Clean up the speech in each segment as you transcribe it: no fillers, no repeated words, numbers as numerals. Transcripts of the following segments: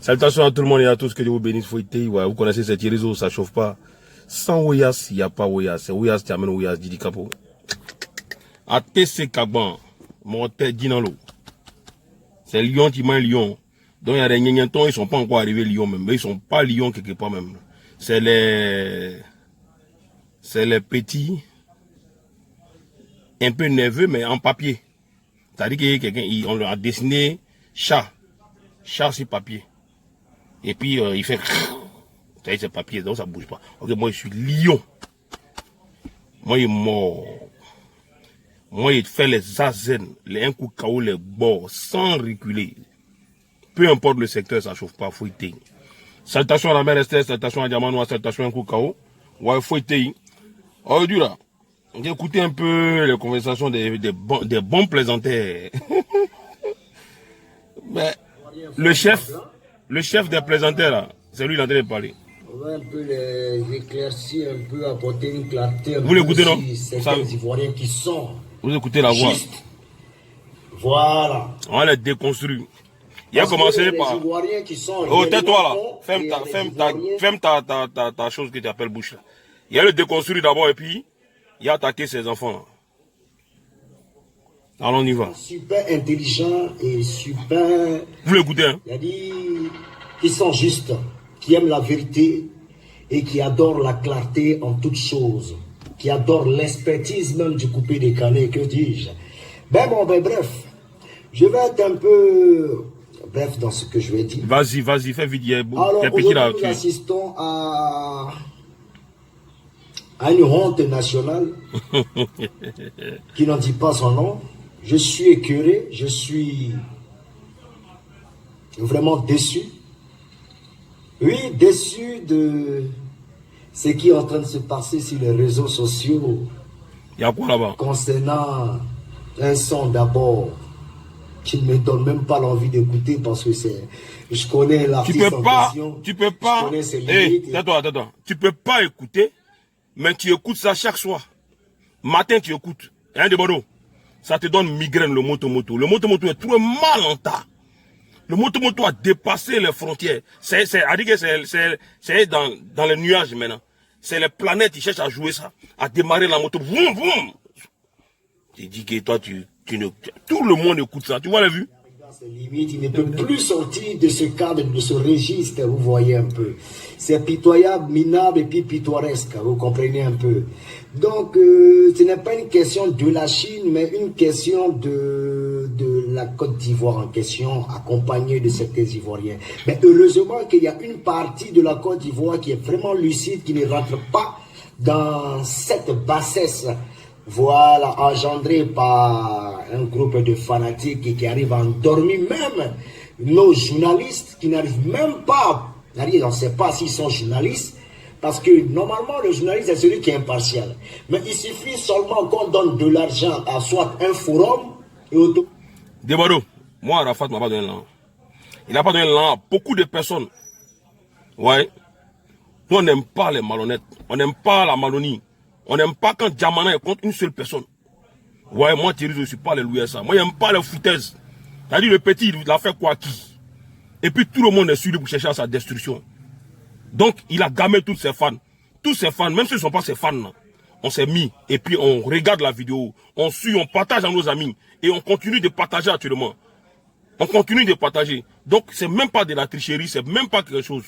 Salutations à tout le monde et à tous, que Dieu vous bénisse. Ouais, vous connaissez cette réseau, ça chauffe pas. Sans Oyas, il n'y a pas Oyas. C'est Oyas qui amène Oyas, Didi Capo. A TC Kagban, mon tête dit dans l'eau. C'est Lyon qui mène Lyon. Donc il y a des Gnégnentons, ils ne sont pas encore arrivés Lyon même. Mais ils ne sont pas Lyon quelque part même. C'est les petits, un peu nerveux, mais en papier. C'est-à-dire que quelqu'un, on leur a dessiné chat sur papier. Et puis il fait, c'est ce papier, donc ça bouge pas. Ok, moi je suis lion. Moi il est mort. Moi il fait les zazen, les un coup KO, les bords, sans reculer. Peu importe le secteur, ça chauffe pas, faut y. Salutations à la mère Esther, salutations à Diamanois, salutations à un coup KO. Ouais, faut y. Aujourd'hui là, j'ai écouté un peu les conversations des bons plaisanteurs. Mais le chef des plaisanteurs là, c'est lui qui est en train de parler. On va un peu les éclaircir, un peu apporter une clarté. Vous l'écoutez, non? Certains Ivoiriens qui sont. Vous écoutez la voix. Juste. Voilà. On va les déconstruire. Il a commencé par. Oh, tais-toi là. Ferme ta chose que tu appelles bouche là. Il y a le déconstruire d'abord et puis il a attaqué ses enfants là. Alors on y va. Super intelligent et super. Vous l'écoutez, hein? Il a dit qu'ils sont justes, qui aiment la vérité et qui adorent la clarté en toutes choses, qui adorent l'expertise même du coupé décalé, que dis-je. Ben bon, ben bref, je vais être un peu bref dans ce que je vais dire. Vas-y, fais vite. Alors aujourd'hui, nous assistons à une honte nationale qui n'en dit pas son nom. Je suis écœuré, je suis vraiment déçu. Oui, déçu de ce qui est en train de se passer sur les réseaux sociaux. Il y a quoi là-bas? Concernant un son d'abord qui ne me donne même pas l'envie d'écouter parce que c'est... Je connais l'artiste en question. Tu peux pas. Je connais ses limites. Attends. Tu peux pas écouter, mais tu écoutes ça chaque soir. Matin, tu écoutes. Hein, de Bordeaux? Ça te donne migraine, le moto-moto. Le moto-moto est trop mal en tas. Le moto-moto a dépassé les frontières. C'est dans les nuages maintenant. C'est les planètes qui cherchent à jouer ça, à démarrer la moto. Vroom, vroom. Tu dis que toi, tout le monde écoute ça. Tu vois la vue? Limite, il ne peut plus sortir de ce cadre, de ce registre, vous voyez un peu. C'est pitoyable, minable et puis pittoresque, vous comprenez un peu. Donc, ce n'est pas une question de la Chine, mais une question de la Côte d'Ivoire en question, accompagnée de certains Ivoiriens. Mais heureusement qu'il y a une partie de la Côte d'Ivoire qui est vraiment lucide, qui ne rentre pas dans cette bassesse. Voilà, engendré par un groupe de fanatiques qui arrivent à endormir même nos journalistes qui n'arrivent même pas, on ne sait pas s'ils sont journalistes, parce que normalement le journaliste est celui qui est impartial. Mais il suffit seulement qu'on donne de l'argent à soit un forum et auto. Debado, moi Arafat m'a pas donné l'an. Il n'a pas donné l'an à beaucoup de personnes. Ouais. Nous on n'aime pas les malhonnêtes, on n'aime pas la malonie. On n'aime pas quand Diamana est contre une seule personne. Ouais, moi Thierry, je ne suis pas les louer ça. Moi, j'aime pas les foutaises. C'est-à-dire le petit, il a fait quoi qui? Et puis tout le monde est sur lui pour chercher à sa destruction. Donc, il a gamé tous ses fans. Tous ses fans, même s'ils ne sont pas ses fans, là, on s'est mis. Et puis on regarde la vidéo. On suit, on partage à nos amis. Et on continue de partager actuellement. On continue de partager. Donc, c'est même pas de la tricherie, c'est même pas quelque chose.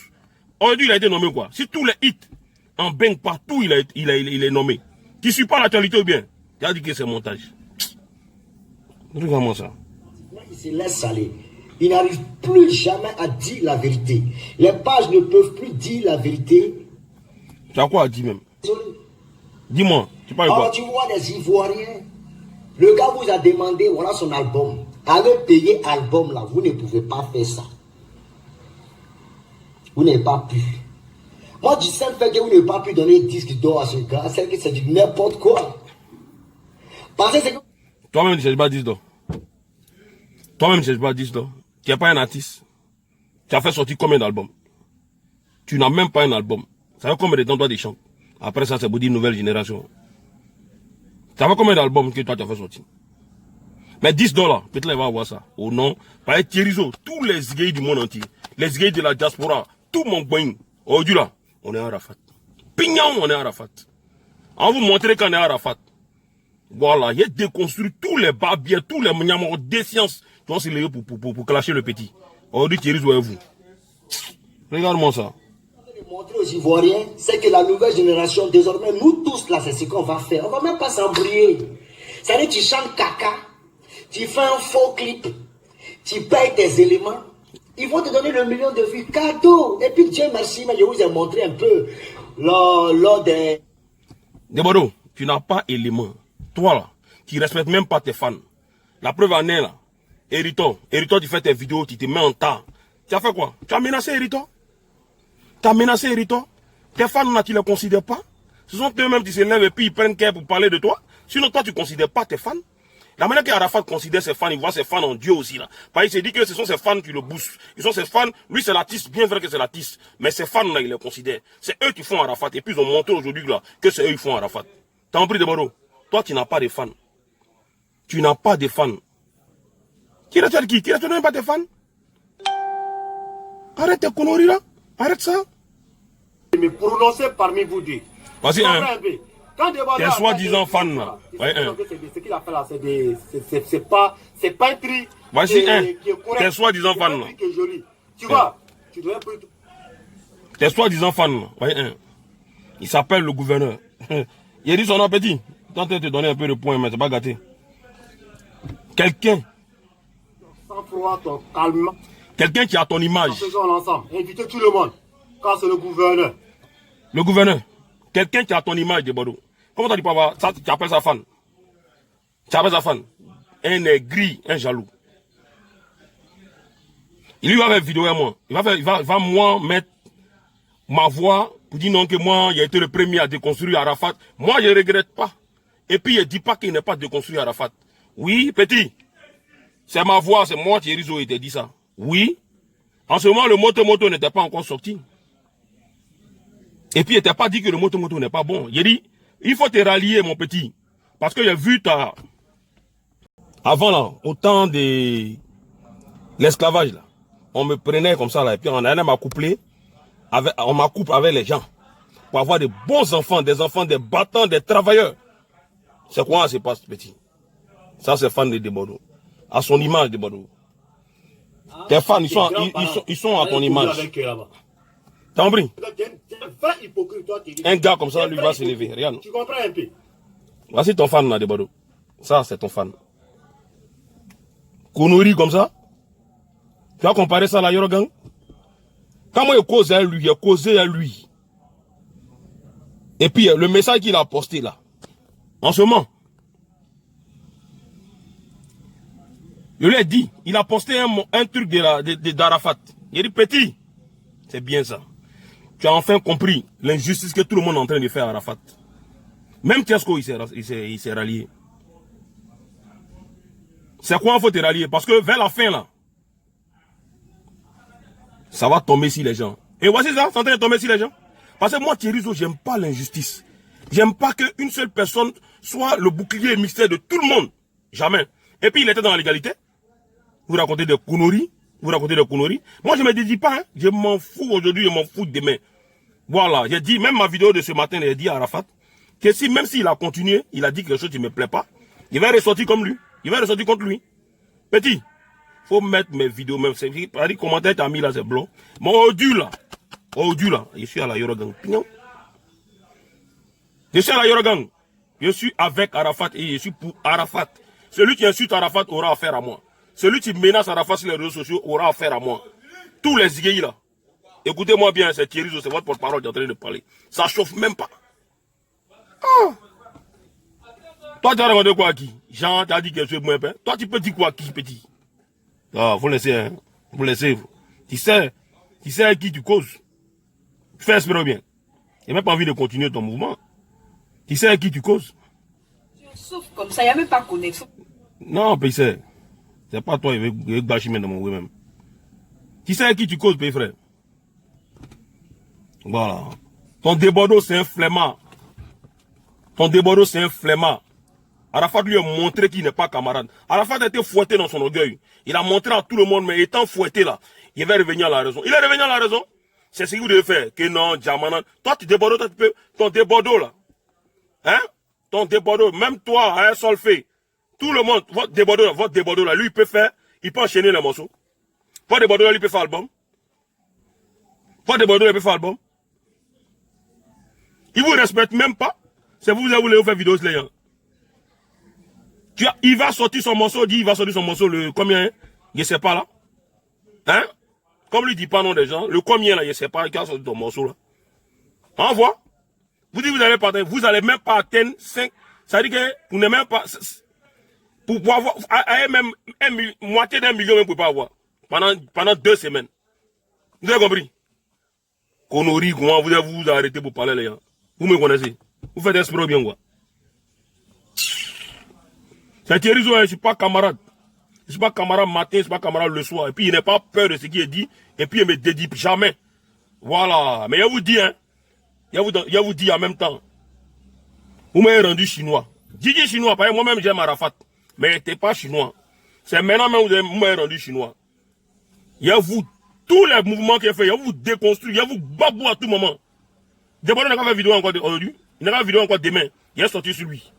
Aujourd'hui, il a été nommé quoi? Si tous les hits en bang partout, il est nommé. Tu ne suis pas l'actualité ou bien? Tu as dit que c'est montage. Regarde-moi ça. Il se laisse aller. Il n'arrive plus jamais à dire la vérité. Les pages ne peuvent plus dire la vérité. Tu as quoi à dire même? Dis-moi, tu parles quoi? Alors tu vois les Ivoiriens. Le gars vous a demandé, voilà son album. Allez payer album là. Vous ne pouvez pas faire ça. Vous n'avez pas pu. Moi, du simple fait que vous n'avez pas pu donner 10 d'or à ce gars, c'est que c'est du n'importe quoi. Parce que c'est que... Toi-même, tu ne cherches pas 10 d'or. Toi-même, tu ne cherches pas 10 d'or. Tu n'es pas un artiste. Tu as fait sortir combien d'albums? Tu n'as même pas un album. Ça fait combien de temps toi tu chantes? Après ça, c'est pour dire nouvelle génération. Ça fait combien d'albums que toi tu as fait sortir? Mais 10 $, peut-être il va avoir ça. Au nom, par Thierryzo, tous les gays du monde entier, les gays de la diaspora, tout mon boing. Aujourd'hui là, on est à Arafat. Pignon, on est à Arafat. On vous montrer qu'on est à Arafat. Voilà, il a déconstruit tous les barbiers, tous les mniamors des sciences qui vont se lever pour clasher le petit. Aujourd'hui, Thierryzo est vous. Regarde-moi ça. Montrer aux Ivoiriens, c'est que la nouvelle génération, désormais, nous tous là, c'est ce qu'on va faire. On va même pas s'embrouiller. C'est-à-dire, tu chantes caca, tu fais un faux clip, tu payes tes éléments, ils vont te donner le million de vues cadeau. Et puis, Dieu merci, mais je vous ai montré un peu lors des... Debodo, tu n'as pas élément. Toi là, tu respectes même pas tes fans. La preuve en est là. Hérito, tu fais tes vidéos, tu te mets en tas. Tu as fait quoi? Tu as menacé Hérito? Tu as menacé Hérito? Tes fans là, tu ne les considères pas? Ce sont eux-mêmes qui se lèvent et puis ils prennent care pour parler de toi. Sinon, toi, tu ne considères pas tes fans. La manière qu'Arafat considère ses fans, il voit ses fans en Dieu aussi là. Parce qu'il se dit que ce sont ses fans qui le boostent. Ils sont ses fans, lui c'est l'artiste, bien vrai que c'est l'artiste. Mais ses fans là, il les considère. C'est eux qui font Arafat. Et puis ils ont montré aujourd'hui là que c'est eux qui font Arafat. T'as compris de Bordeaux? Toi, tu n'as pas de fans. Tu n'as pas de fans. Qui reste qui? Qui reste même pas tes fans? Arrête tes conneries là. Arrête ça. Me prononcer parmi vous deux. Vas-y, hein. Tes soi-disant fans là. Ouais, hein. Ce qu'il a fait là, c'est pas un tri. Vas-y, hein. Tes soi-disant fans là. Tu vois, tu dois un peu. Tes soi-disant fans là. Ouais, hein. Il s'appelle le gouverneur. Il a dit son appétit. Quand tu te donner un peu de points, mais c'est pas gâté. Quelqu'un. Sans froid, ton calme. Quelqu'un qui a ton image. Faisons ensemble. Invitez tout le monde. Quand c'est le gouverneur. Le gouverneur. Quelqu'un qui a ton image de Bordeaux. Comment tu peux avoir ça? Tu appelles ça fan. Tu appelles ça fan. Un aigri, un jaloux. Il lui va faire une vidéo à moi. Il va moi mettre ma voix pour dire non que moi, il a été le premier à déconstruire Arafat. Moi, je ne regrette pas. Et puis, il ne dit pas qu'il n'est pas déconstruit Arafat. Oui, petit. C'est ma voix, c'est moi, Thierryzo, qui t'a dit ça. Oui. En ce moment, le moto n'était pas encore sorti. Et puis, il n'était pas dit que le moto n'est pas bon. Il a dit, il faut te rallier, mon petit. Parce que j'ai vu ta... Avant, là, au temps de l'esclavage, là, on me prenait comme ça, là, et puis on allait m'accoupler, on m'accouple avec les gens. Pour avoir des bons enfants, des battants, des travailleurs. C'est quoi ça se passe, petit? Ça, c'est fan de Bordeaux. À son image de Bordeaux. Tes fans, ils sont à ton image. T'as compris? Un gars comme ça, lui, va se lever. Regarde. Tu comprends un peu? Voici ton fan là de Bordeaux. Ça, c'est ton fan. Connerie comme ça. Tu vas comparer ça à la Yorogang? Quand moi, je cause à lui, j'ai causé à lui. Et puis, le message qu'il a posté là, en ce moment, je lui ai dit, il a posté un truc d'Arafat. Il a dit, petit, c'est bien ça. Tu as enfin compris l'injustice que tout le monde est en train de faire à Arafat. Même Tiesco, il s'est rallié. C'est quoi il faut te rallier? Parce que vers la fin là, ça va tomber sur les gens. Et voici ça, c'est en train de tomber sur les gens. Parce que moi, Thierryzo, j'aime pas l'injustice. J'aime pas qu'une seule personne soit le bouclier mystère de tout le monde. Jamais. Et puis il était dans la légalité. Vous racontez des conneries. Moi, je ne me dédie pas. Hein. Je m'en fous aujourd'hui, je m'en fous demain. Voilà. J'ai dit, même ma vidéo de ce matin, j'ai dit à Arafat, que si, même s'il a continué, il a dit quelque chose qui ne me plaît pas, il va ressortir comme lui. Il va ressortir contre lui. Petit, faut mettre mes vidéos, même si les commentaires t'as mis là, c'est blanc. Mais aujourd'hui là, je suis à la Yorogang. Je suis à la Yorogang. Je suis avec Arafat et je suis pour Arafat. Celui qui insulte Arafat aura affaire à moi. Celui qui menace Arafat sur les réseaux sociaux aura affaire à moi. Tous les Iguéis là. Écoutez-moi bien, c'est Thierryzo, c'est votre porte-parole qui est en train de parler. Ça chauffe même pas. Ah. Toi, tu as demandé quoi à qui? Jean, tu as dit que je suis moins peur. Toi, tu peux dire quoi à qui, petit? Ah, vous laissez, hein. Vous laissez, vous. Tu sais à qui tu causes. Tu fais espérer bien. Il n'a même pas envie de continuer ton mouvement. Tu sais à qui tu causes. Sauf comme ça, il n'y a même pas de connexion. Non, PC. C'est pas toi, il veut gâcher dans mon même. Tu sais à qui tu causes, pays frère. Voilà. Ton Bordeaux, c'est un flemmard. Ton Bordeaux, c'est un flemmard. Arafat lui a montré qu'il n'est pas camarade. Arafat a été fouetté dans son orgueil. Il a montré à tout le monde, mais étant fouetté là, il va revenir à la raison. Il est revenu à la raison. C'est ce que vous devez faire. Que non, Djamana. Toi, tu débordes, toi, tu peux. Ton débordeau là. Hein? Ton débordeau. Même toi, hein, Solfé. Tout le monde, votre débordeau là, lui, il peut faire. Il peut enchaîner les morceaux. Votre débordeau là, lui, il peut faire album. Votre débordeau là, il peut faire album. Il vous respecte même pas. C'est vous, vous voulez faire vidéo, les gens. Il va sortir son morceau, il va sortir son morceau, le combien, hein? Je sais pas là. Hein? Comme lui dit pas non des gens, le combien là, je sais pas, qui a sorti ton morceau là. Envoie. Vous dites, vous allez pas atteindre, vous allez même pas atteindre 5. Ça veut dire que vous n'avez même pas, pour pouvoir avoir, même moitié d'1 million, même pour pas avoir. Pendant 2 semaines. Vous avez compris? Connerie, comment vous arrêtez pour parler les gens. Vous me connaissez. Vous faites esprit bien quoi. C'est Thierry Zoé, je ne suis pas camarade. Je ne suis pas camarade matin, je ne suis pas camarade le soir. Et puis il n'a pas peur de ce qui est dit. Et puis il ne me dédie jamais. Voilà. Mais je vous dis, hein. Je vous dis en même temps. Vous m'avez rendu chinois. Didi chinois, parce que moi-même j'aime Arafat. Mais il n'était pas chinois. C'est maintenant même que vous m'avez rendu chinois. Il y a vous, tous les mouvements qu'il a fait, il y a vous déconstruire, il y a vous babou à tout moment. D'abord, il n'a pas fait vidéo encore aujourd'hui. Il n'a pas fait vidéo encore demain. Il est sorti sur lui.